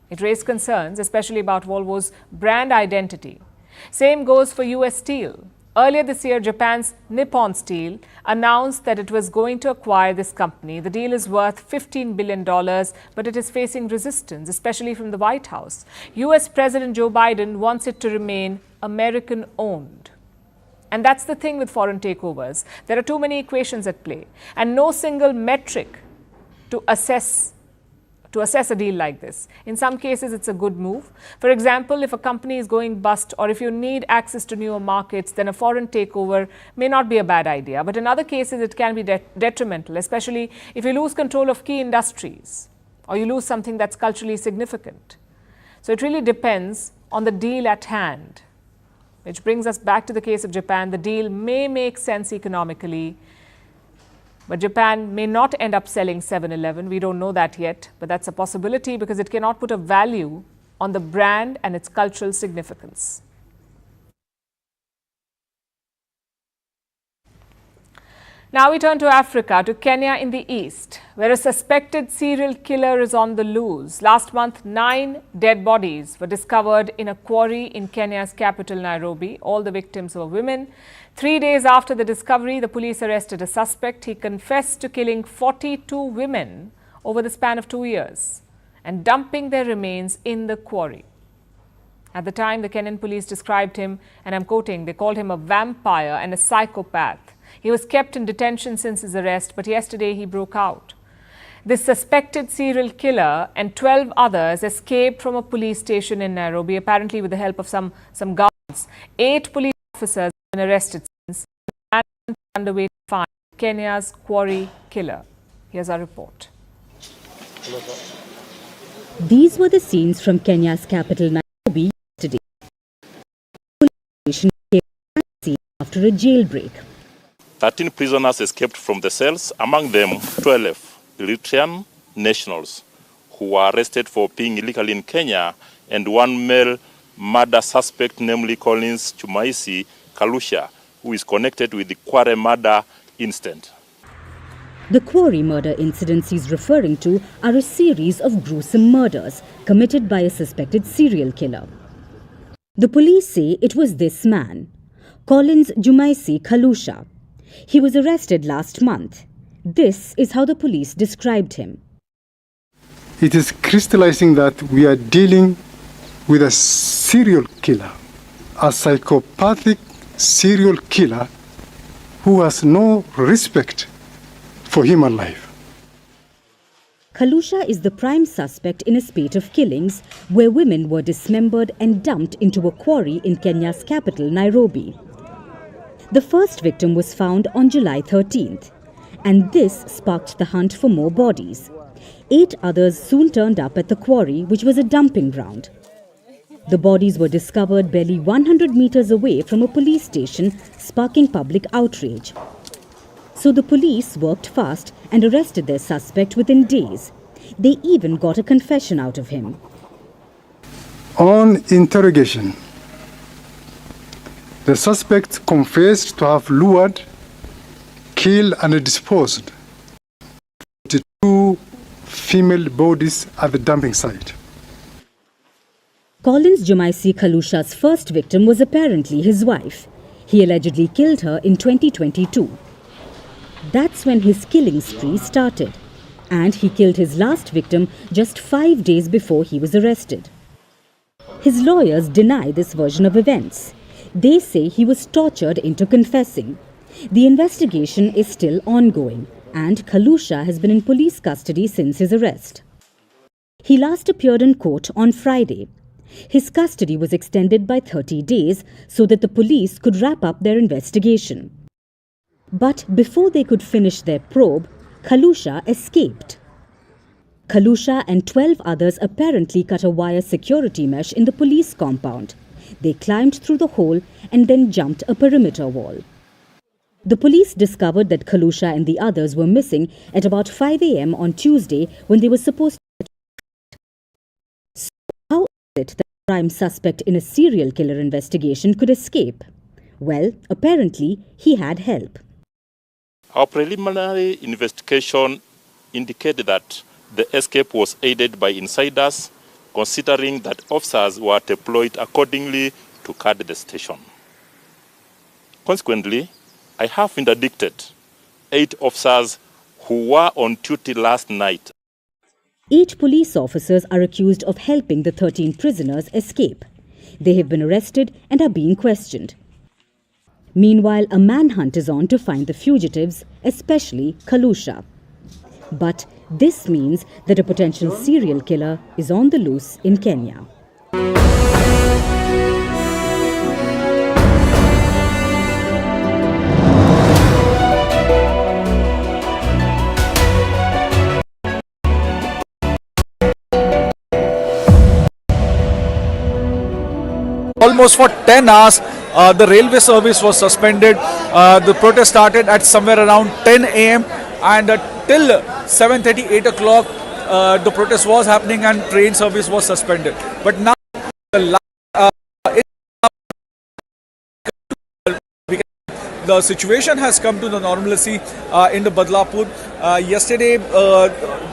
It raised concerns, especially about Volvo's brand identity. Same goes for US Steel. Earlier this year, Japan's Nippon Steel announced that it was going to acquire this company. The deal is worth $15 billion, but it is facing resistance, especially from the White House. US President Joe Biden wants it to remain American-owned. And that's the thing with foreign takeovers. There are too many equations at play, and no single metric to assess to assess a deal like this. In some cases, it's a good move. For example, if a company is going bust or if you need access to newer markets, then a foreign takeover may not be a bad idea. But in other cases, it can be detrimental, especially if you lose control of key industries or you lose something that's culturally significant. So it really depends on the deal at hand, which brings us back to the case of Japan. The deal may make sense economically, but Japan may not end up selling 7-Eleven. We don't know that yet, but that's a possibility because it cannot put a value on the brand and its cultural significance. Now we turn to Africa, to Kenya in the east, where a suspected serial killer is on the loose. Last month, 9 dead bodies were discovered in a quarry in Kenya's capital, Nairobi. All the victims were women. 3 days after the discovery, the police arrested a suspect. He confessed to killing 42 women over the span of 2 years and dumping their remains in the quarry. At the time, the Kenyan police described him, and I'm quoting, they called him a vampire and a psychopath. He was kept in detention since his arrest, but yesterday he broke out. This suspected serial killer and 12 others escaped from a police station in Nairobi, apparently with the help of some guards. 8 police officers have been arrested since. The man is underway to find Kenya's quarry killer. Here's our report. These were the scenes from Kenya's capital, Nairobi, yesterday. The police station came after a jailbreak. 13 prisoners escaped from the cells, among them 12 Eritrean nationals who were arrested for being illegally in Kenya, and 1 male murder suspect, namely Collins Chumaisi Kalusha, who is connected with the quarry murder incident. The quarry murder incidents he's referring to are a series of gruesome murders committed by a suspected serial killer. The police say it was this man, Collins Chumaisi Kalusha. He was arrested last month. This is how the police described him. It is crystallizing that we are dealing with a serial killer, a psychopathic serial killer who has no respect for human life. Kalusha is the prime suspect in a spate of killings where women were dismembered and dumped into a quarry in Kenya's capital, Nairobi. The first victim was found on July 13th, and this sparked the hunt for more bodies. 8 others soon turned up at the quarry, which was a dumping ground. The bodies were discovered barely 100 meters away from a police station, sparking public outrage. So the police worked fast and arrested their suspect within days. They even got a confession out of him. On interrogation, the suspect confessed to have lured, killed and disposed of 2 female bodies at the dumping site. Collins Chumaisi Kalusha's first victim was apparently his wife. He allegedly killed her in 2022. That's when his killing spree started, and he killed his last victim just 5 days before he was arrested. His lawyers deny this version of events. They say he was tortured into confessing. The investigation is still ongoing, and Kalusha has been in police custody since his arrest. He last appeared in court on Friday. His custody was extended by 30 days so that the police could wrap up their investigation. But before they could finish their probe, Kalusha escaped. Kalusha and 12 others apparently cut a wire security mesh in the police compound. They climbed through the hole and then jumped a perimeter wall. The police discovered that Kalusha and the others were missing at about 5 a.m. on Tuesday when they were supposed to. So how is it that the prime suspect in a serial killer investigation could escape? Well, apparently he had help. Our preliminary investigation indicated that the escape was aided by insiders, considering that officers were deployed accordingly to guard the station. Consequently, I have interdicted 8 officers who were on duty last night. 8 police officers are accused of helping the 13 prisoners escape. They have been arrested and are being questioned. Meanwhile, a manhunt is on to find the fugitives, especially Kalusha. But This means that a potential serial killer is on the loose in Kenya. Almost for 10 hours, the railway service was suspended. The protest started at somewhere around 10 a.m. and till 7:30, 8 o'clock, the protest was happening and train service was suspended. But now, the situation has come to the normalcy in the Badlapur. Yesterday,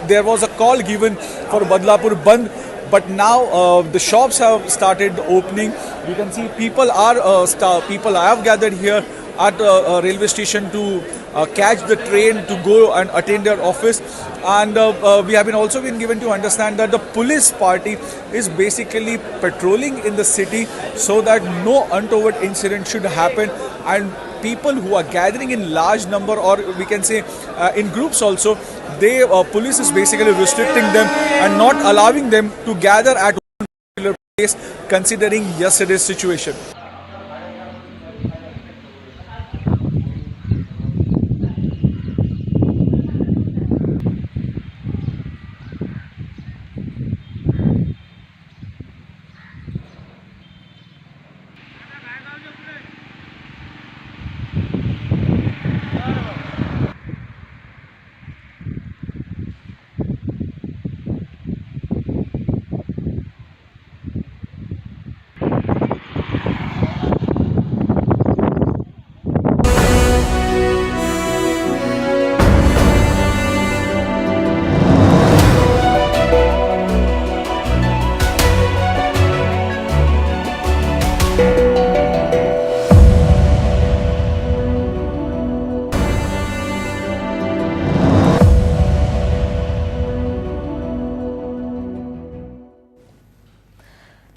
there was a call given for Badlapur Band. But now the shops have started opening. You can see people have gathered here at the railway station to catch the train to go and attend their office. And we have also been given to understand that the police party is basically patrolling in the city so that no untoward incident should happen. And people who are gathering in large number, or we can say in groups also, police is basically restricting them and not allowing them to gather at one particular place, considering yesterday's situation.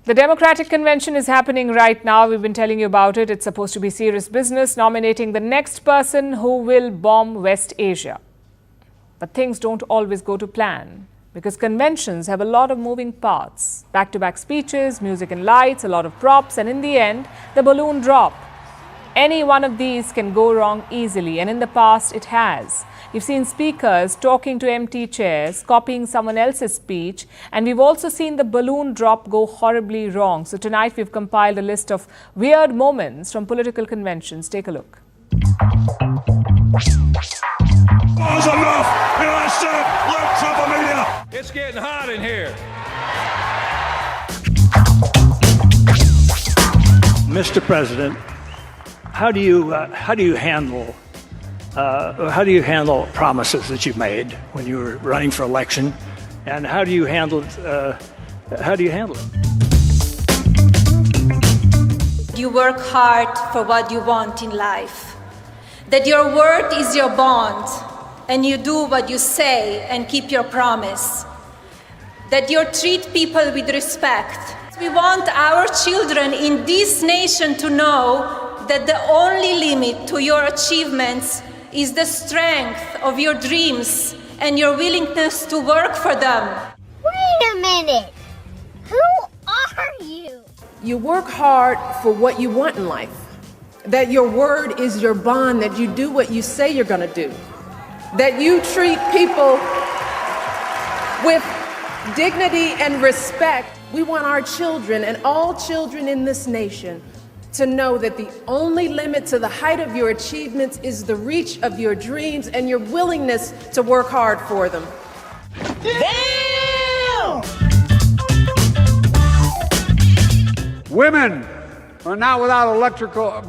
The Democratic Convention is happening right now. We've been telling you about it. It's supposed to be serious business, nominating the next person who will bomb West Asia. But things don't always go to plan, because conventions have a lot of moving parts. Back-to-back speeches, music and lights, a lot of props, and in the end, the balloon drop. Any one of these can go wrong easily, and in the past it has. You've seen speakers talking to empty chairs, copying someone else's speech, and we've also seen the balloon drop go horribly wrong. So tonight we've compiled a list of weird moments from political conventions. Take a look. It's getting hot in here. Mr. President, how do you handle promises that you made when you were running for election, and how do you handle it? You work hard for what you want in life, that your word is your bond, and you do what you say and keep your promise, that you treat people with respect. We want our children in this nation to know that the only limit to your achievements is the strength of your dreams and your willingness to work for them. Wait a minute! Who are you? You work hard for what you want in life, that your word is your bond, that you do what you say you're going to do, that you treat people with dignity and respect. We want our children and all children in this nation to know that the only limit to the height of your achievements is the reach of your dreams and your willingness to work hard for them. Damn! Women are not without electoral.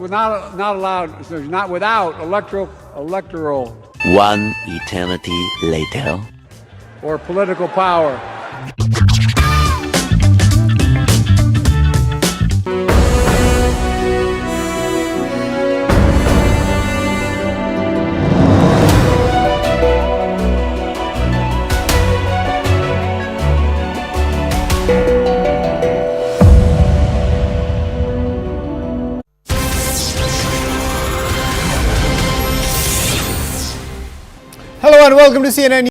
One eternity later. Or political power. Hello and welcome to CNN.